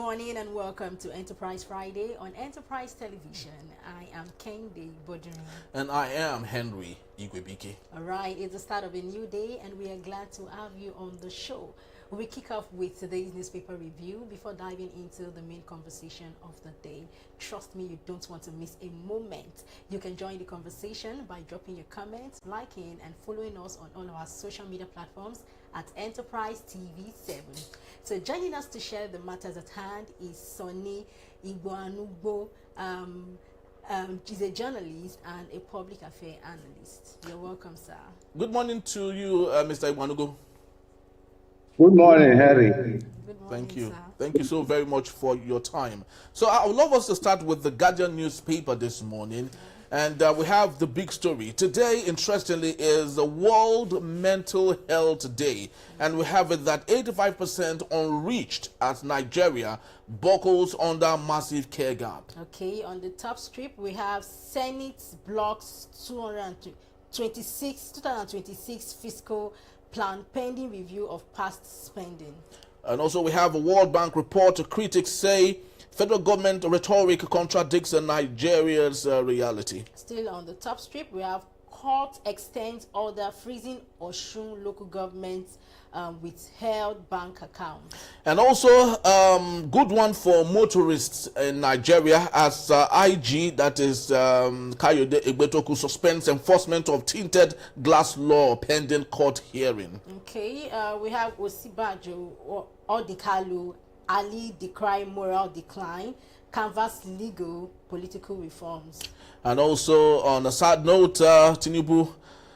morning and welcome to Enterprise Friday on Enterprise Television. I am Kende Bodun. And I am Henry Igwebike. All right, it's the start of a new day and we are glad to have you on the show. We kick off with today's newspaper review before diving into the main conversation of the day. Trust me, you don't want to miss a moment. You can join the conversation by dropping your comments, liking, and following us on all of our social media platforms at Enterprise TV 7. So joining us to share the matters at hand is Sonny Igboanugbo. She's a journalist and a public affairs analyst. You're welcome, sir. Good morning to you, Mr. Igboanugbo. Good morning, Harry. Good morning, Thank you. sir. Thank you so very much for your time. So I would love us to start with the Guardian newspaper this morning. And we have the big story. Today, interestingly, is the World Mental Health Day. And we have it that 85% unreached as Nigeria buckles under massive care gap. Okay, on the top strip, we have Senate blocks 2026 fiscal plan pending review of past spending. And also we have a World Bank report. Critics say federal government rhetoric contradicts Nigeria's reality. Still on the top strip, we have court extends order freezing Osun local government withheld bank accounts. And also good one for motorists in Nigeria as IG, that is Kayode Egbetoku, suspends enforcement of tinted glass law pending court hearing. Okay, we have Osibajo Odikalu, Ali decry moral decline, canvas legal political reforms. And also on a sad note, Tinubu,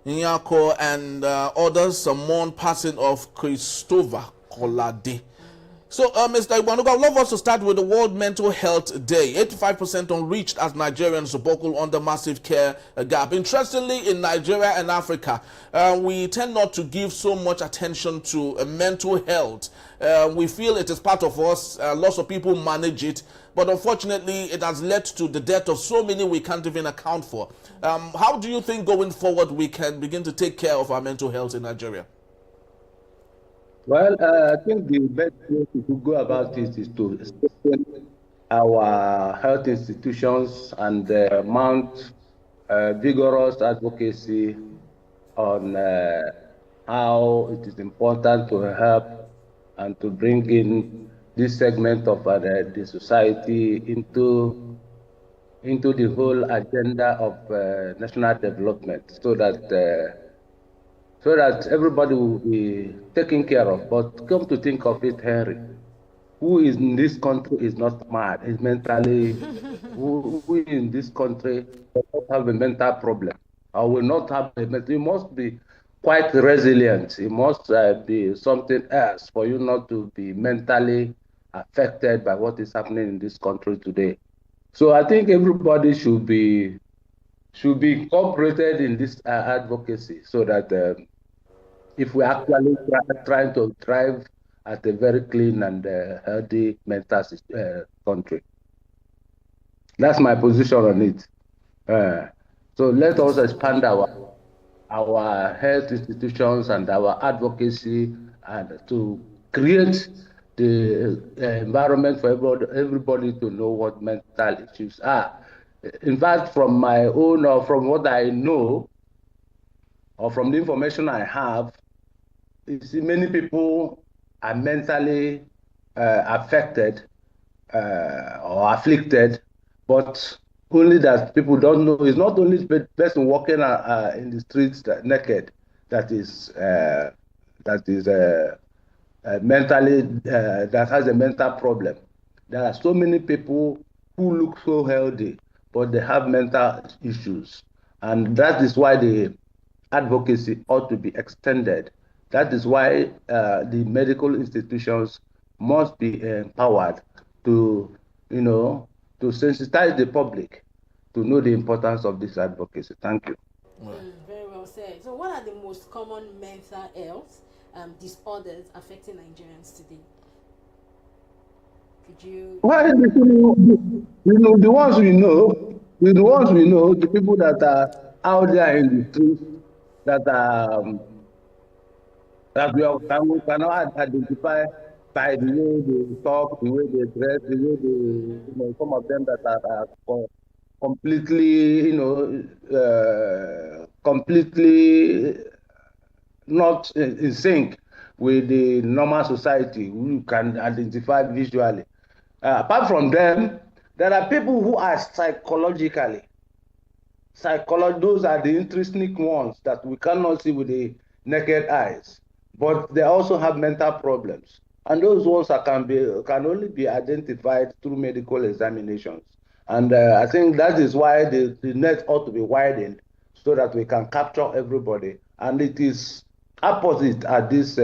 Nyako and others mourn passing of Christopher Kolade. So, Mr. Igboanugbo, I'd love us to start with the World Mental Health Day. 85% unreached as Nigerians buckle under massive care gap. Interestingly, in Nigeria and Africa, we tend not to give so much attention to mental health. We feel it is part of us. Lots of people manage it. But unfortunately, it has led to the death of so many we can't even account for. How do you think going forward we can begin to take care of our mental health in Nigeria? Well, I think the best way to go about it is to strengthen our health institutions and mount vigorous advocacy on how it is important to help and to bring in this segment of the society into the whole agenda of national development, so that everybody will be taken care of. But come to think of it, Henry, who is in this country is not mad, is mentally, who in this country does not have a mental problem, or will not have a mental, you must be quite resilient. It must be something else for you not to be mentally affected by what is happening in this country today. So I think everybody should be incorporated in this advocacy, so that if we actually trying to thrive at a very clean and healthy mental country. That's my position on it. So let us expand our health institutions and our advocacy, and to create the environment for everybody to know what mental issues are. In fact, from my own, or from what I know, or from the information I have, you see many people are mentally affected or afflicted, but only that people don't know. It's not only the person walking in the streets naked that is mentally that has a mental problem. There are so many people who look so healthy, but they have mental issues, and that is why the advocacy ought to be extended. That is why the medical institutions must be empowered to, to sensitize the public to know the importance of this advocacy. Thank you. Very well said. So what are the most common mental health disorders affecting Nigerians today? Could you... Well, the ones we know, the people that are out there in the streets, that we cannot identify by the way they talk, the way they dress, the way they, some of them that are completely, completely not in sync with the normal society who you can identify visually. Apart from them, there are people who are those are the intrinsic ones that we cannot see with the naked eyes, but they also have mental problems. And those ones can only be identified through medical examinations. And I think that is why the net ought to be widened so that we can capture everybody. And it is opposite at this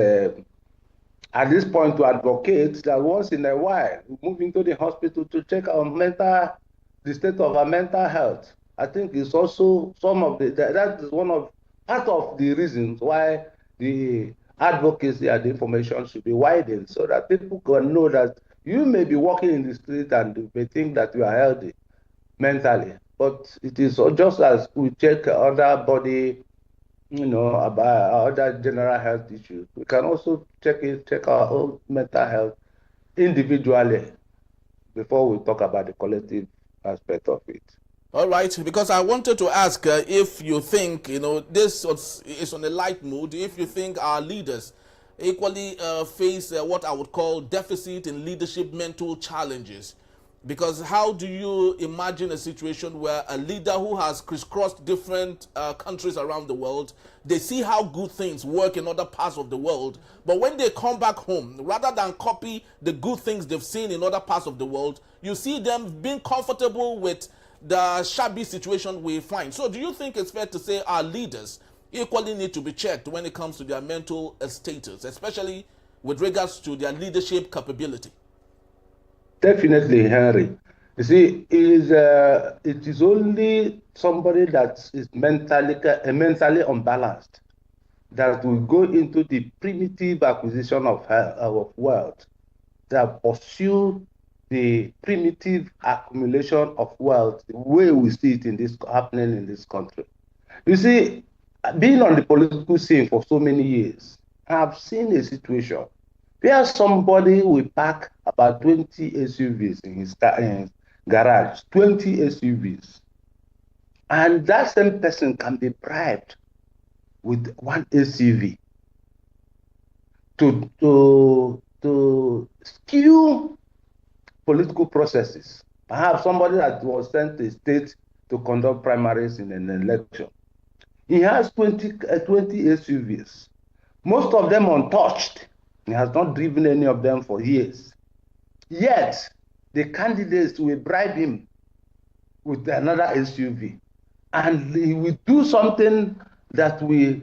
point to advocate that once in a while we move into the hospital to check the state of our mental health. I think it's also that is part of the reasons why the advocacy and the information should be widened so that people can know that you may be walking in the street and you may think that you are healthy mentally, but it is just as we check other body, about other general health issues. We can also check our own mental health individually before we talk about the collective aspect of it. All right, because I wanted to ask if you think, this is on a light mood, if you think our leaders equally face what I would call deficit in leadership mental challenges. Because how do you imagine a situation where a leader who has crisscrossed different countries around the world, they see how good things work in other parts of the world, but when they come back home, rather than copy the good things they've seen in other parts of the world, you see them being comfortable with the shabby situation we find. So do you think it's fair to say our leaders equally need to be checked when it comes to their mental status, especially with regards to their leadership capability? Definitely, Henry. You see, it is only somebody that is mentally unbalanced that will go into the primitive acquisition of wealth, that pursue the primitive accumulation of wealth the way we see it happening in this country. You see, being on the political scene for so many years, I've seen a situation where somebody will park about 20 SUVs in his garage, 20 SUVs. And that same person can be bribed with one SUV to skew political processes. Perhaps somebody that was sent to a state to conduct primaries in an election. He has 20 SUVs, most of them untouched. He has not driven any of them for years. Yet, the candidates will bribe him with another SUV. And he will do something that will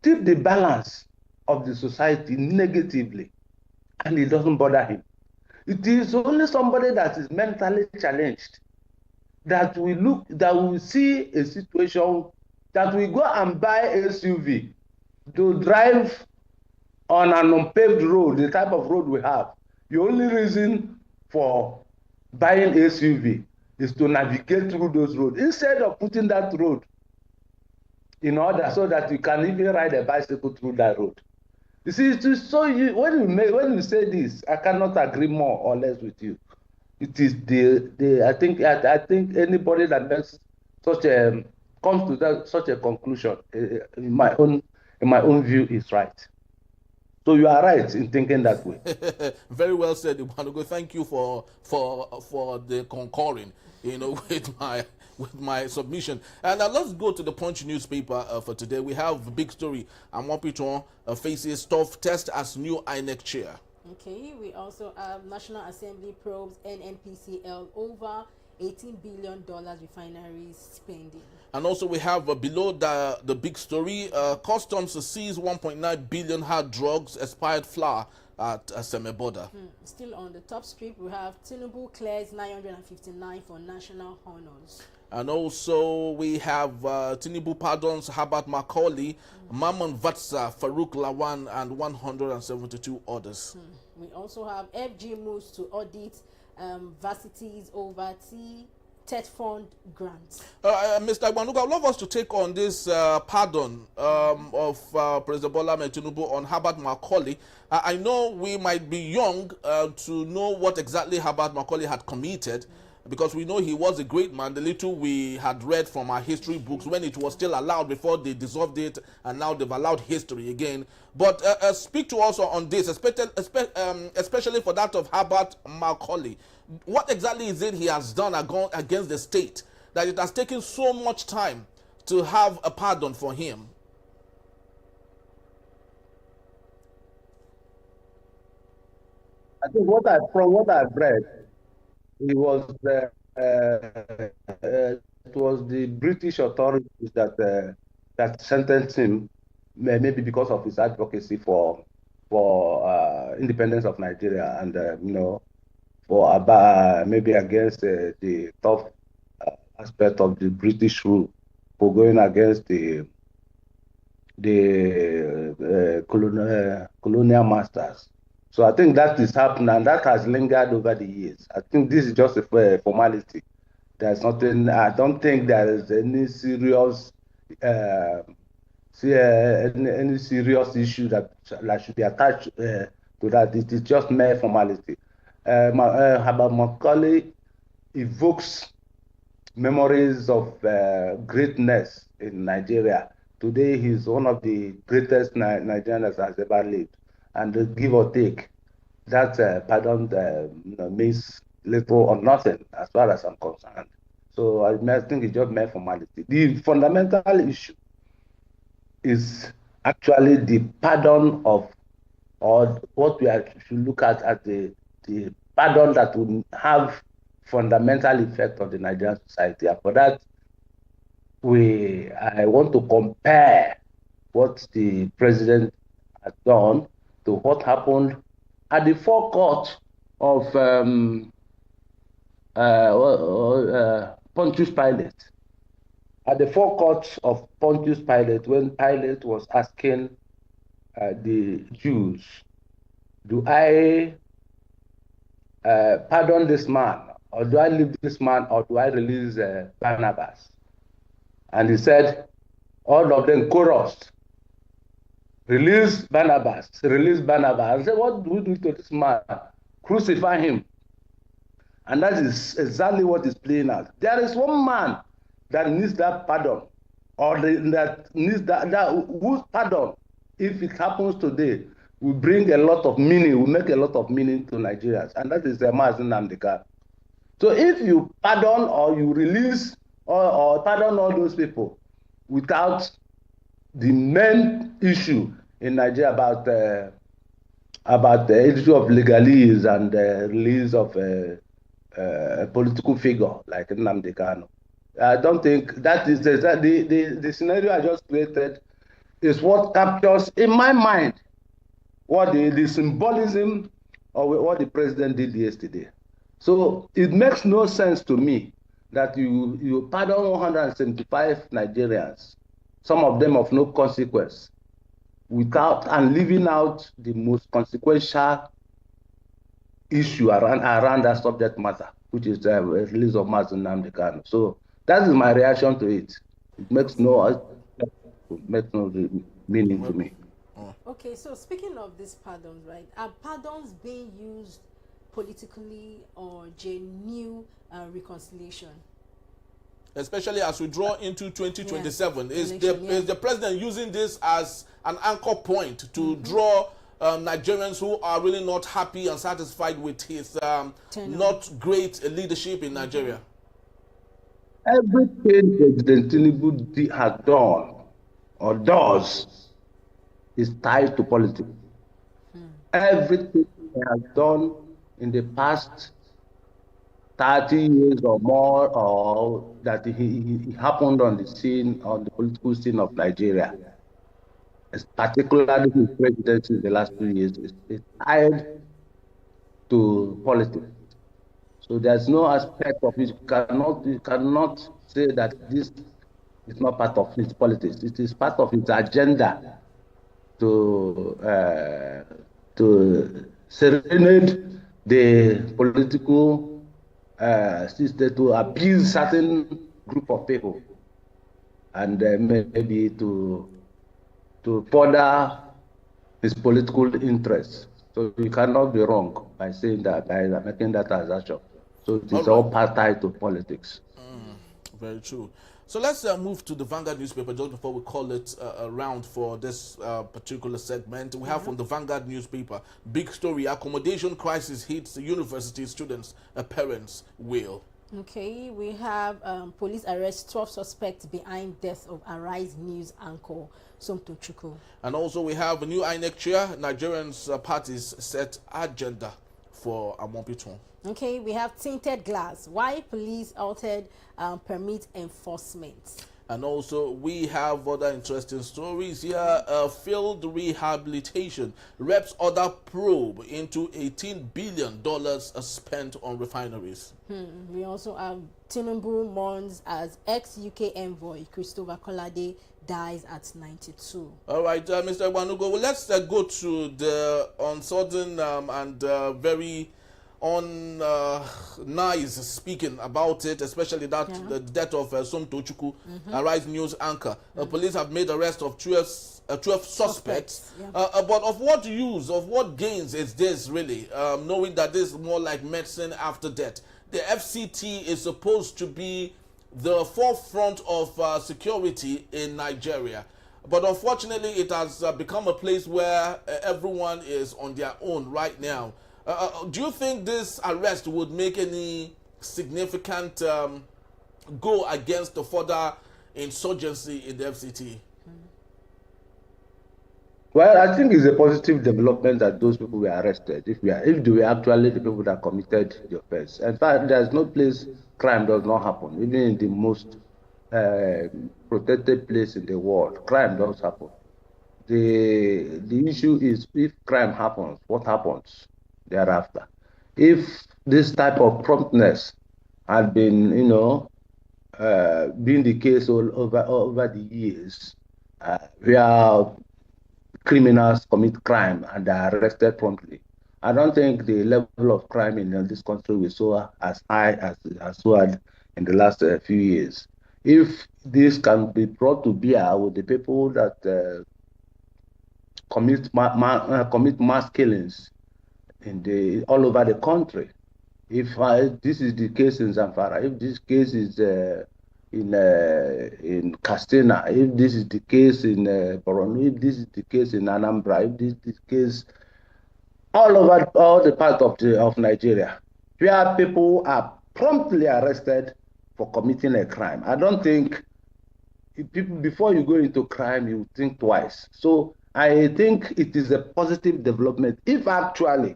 tip the balance of the society negatively. And it doesn't bother him. It is only somebody that is mentally challenged that will see a situation that will go and buy SUV to drive on an unpaved road, the type of road we have. The only reason for buying SUV is to navigate through those roads instead of putting that road in order so that you can even ride a bicycle through that road. You see, when you say this, I cannot agree more or less with you. It is I think anybody that makes comes to such a conclusion, in my own view, is right. So you are right in thinking that way. Very well said, Iwanugo. Thank you for the concurring, with my submission. And let's go to the Punch newspaper for today. We have a big story. Amupitan faces tough test as new INEC chair. Okay, we also have National Assembly probes NNPCL over $18 billion refinery spending. And also we have below the big story, customs seize 1.9 billion hard drugs, expired flour at Seme border. Still on the top strip, we have Tinubu clears 959 for national honors. And also we have Tinubu pardons Herbert Macaulay, Maman Vatsa, Farouk Lawan, and 172 others. We also have FG moves to audit varsities over TED Fund grants. Mr. Igbanuga, I'd love us to take on this pardon of President Bola Tinubu on Herbert Macaulay. I know we might be young to know what exactly Herbert Macaulay had committed, because we know he was a great man, the little we had read from our history books when it was still allowed before they dissolved it, and now they've allowed history again. But speak to us on this, especially for that of Herbert Macaulay. What exactly is it he has done against the state that it has taken so much time to have a pardon for him? I think from what I've read, it was the British authorities that sentenced him, maybe because of his advocacy for independence of Nigeria, and for maybe against the tough aspect of the British rule, for going against the colonial masters. So I think that is happening, and that has lingered over the years. I think this is just a formality. There's nothing. I don't think there is any serious any serious issue that should be attached to that. It is just mere formality. Herbert Macaulay evokes memories of greatness in Nigeria. Today, he's one of the greatest Nigerians that has ever lived. And give or take, that pardon means little or nothing as far as I'm concerned. So I think it's just mere formality. The fundamental issue is actually the pardon of, or what we should look at as the pardon that will have fundamental effect on the Nigerian society. And for that, I want to compare what the president has done to what happened at the forecourt of Pontius Pilate. At the forecourt of Pontius Pilate, when Pilate was asking the Jews, do I pardon this man, or do I leave this man, or do I release Barnabas? And he said, all of them chorused, release Barnabas, release Barnabas. And said, what do we do to this man? Crucify him. And that is exactly what is playing out. There is one man that needs that pardon, or that needs that whose pardon, if it happens today, will bring a lot of meaning, will make a lot of meaning to Nigerians, and that is the Mazi Nnamdi Kanu. So if you pardon or you release or pardon all those people without the main issue in Nigeria about the issue of legalese and the release of a political figure like Nnamdi Kanu, I don't think that is the scenario I just created is what captures in my mind what the symbolism of what the president did yesterday. So it makes no sense to me that you pardon 175 Nigerians, some of them of no consequence, and leaving out the most consequential issue around that subject matter, which is the release of Mazi Nnamdi Kanu. So that is my reaction to it. It makes no meaning to me. Okay, so speaking of these pardons, right? Are pardons being used politically or genuine reconciliation? Especially as we draw into 2027, yes. Is the president using this as an anchor point to draw Nigerians who are really not happy and satisfied with his not great leadership in Nigeria? Everything President Tinubu has done or does is tied to politics. Everything he has done in the past 30 years or more, or that he happened on the political scene of Nigeria, particularly his presidency in the last 2 years, is tied to politics. So there's no aspect of it. You cannot say that this is not part of his politics. It is part of his agenda to serenade the political to appease certain group of people, and maybe to further his political interests. So you cannot be wrong by saying that, by making that assertion. So it is all part tied to politics. Very true. So let's move to the Vanguard newspaper just before we call it around for this particular segment. We have from the Vanguard newspaper, big story, accommodation crisis hits the university students, parents wail. Okay, we have police arrest 12 suspects behind death of Arise News anchor Somto Chukwu. And also we have a new INEC chair, Nigerians parties set agenda for Amupitan. Okay, we have tinted glass. Why police altered permit enforcement. And also we have other interesting stories here. Field rehabilitation. Reps order probe into $18 billion spent on refineries. We also have Tinubu mourns as ex-UK envoy Christopher Kolade dies at 92. All right, Mr. Wanugo, well, let's go to the uncertain and very nice speaking about it, especially that the death of Somto Chukwu, Arise News anchor. Police have made arrest of 12 suspects. But of what use, of what gains is this really, knowing that this is more like medicine after death? The FCT is supposed to be the forefront of security in Nigeria. But unfortunately, it has become a place where everyone is on their own right now. Do you think this arrest would make any significant go against the further insurgency in the FCT? Well, I think it's a positive development that those people were arrested. If they were actually the people that committed the offense. In fact, there's no place crime does not happen. Even in the most protected place in the world, crime does happen. The issue is, if crime happens, what happens thereafter? If this type of promptness had been, been the case all over the years, where criminals commit crime and are arrested promptly, I don't think the level of crime in this country will soar as high as soared in the last few years. If this can be brought to bear with the people that commit mass killings all over the country, if this is the case in Zamfara, if this case is in Castina, if this is the case in Borno, if this is the case in Anambra, if this is the case all over all the parts of Nigeria, where people are promptly arrested for committing a crime, I don't think people, before you go into crime, you think twice. So I think it is a positive development if actually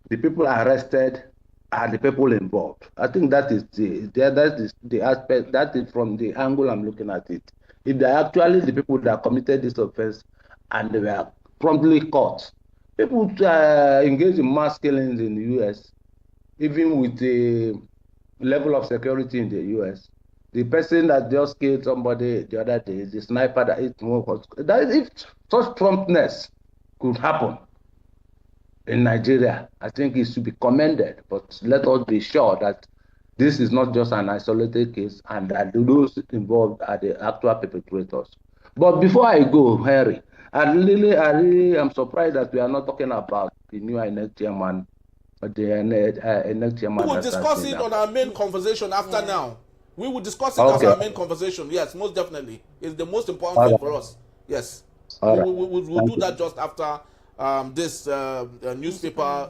the people arrested are the people involved. I think that is the aspect, that is from the angle I'm looking at it. If they're actually the people that committed this offense and they were promptly caught, people engage in mass killings in the US, even with the level of security in the US. The person that just killed somebody the other day, the sniper that hit more, that if such promptness could happen in Nigeria, I think it should be commended. But let us be sure that this is not just an isolated case and that those involved are the actual perpetrators. But before I go, Harry, I really am surprised that we are not talking about the new INEC chairman. INEC chairman. We will discuss it on our main conversation after now. We will discuss it as our main conversation. Yes, most definitely. It's the most important thing for us. Yes. We'll do that just after this newspaper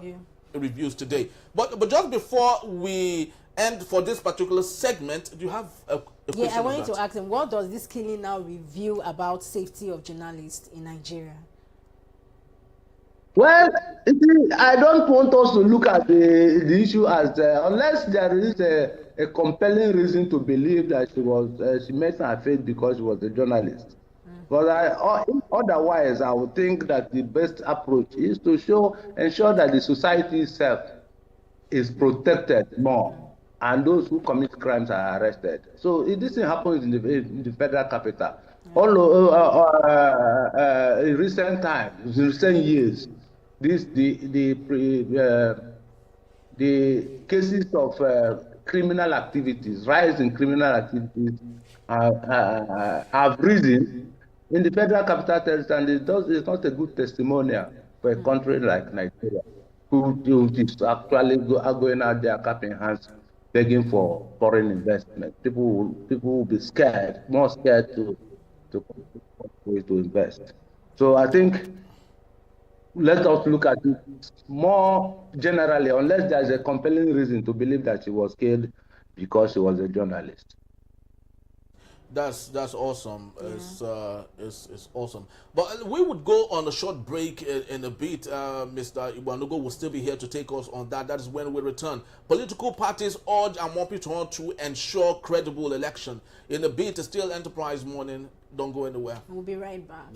reviews today. But just before we end for this particular segment, do you have a question? I wanted to ask him, what does this killing now reveal about safety of journalists in Nigeria? Well, I don't want us to look at the issue as unless there is a compelling reason to believe that she made her fate because she was a journalist. But otherwise, I would think that the best approach is to ensure that the society itself is protected more, and those who commit crimes are arrested. So if this thing happens in the federal capital, in recent times, in recent years, the the cases of criminal activities, rise in criminal activities have risen in the Federal Capital Territory, and it's not a good testimonial for a country like Nigeria, who is actually going out there clapping hands, begging for foreign investment. People will be scared, more scared to invest. So I think let us look at it more generally, unless there's a compelling reason to believe that she was killed because she was a journalist. That's awesome. Yeah. It's awesome. But we would go on a short break in a bit. Mr. Igbanugo will still be here to take us on that. That is when we return. Political parties urge Amupitan to ensure credible election. In a bit, it's still Enterprise Morning. Don't go anywhere. We'll be right back.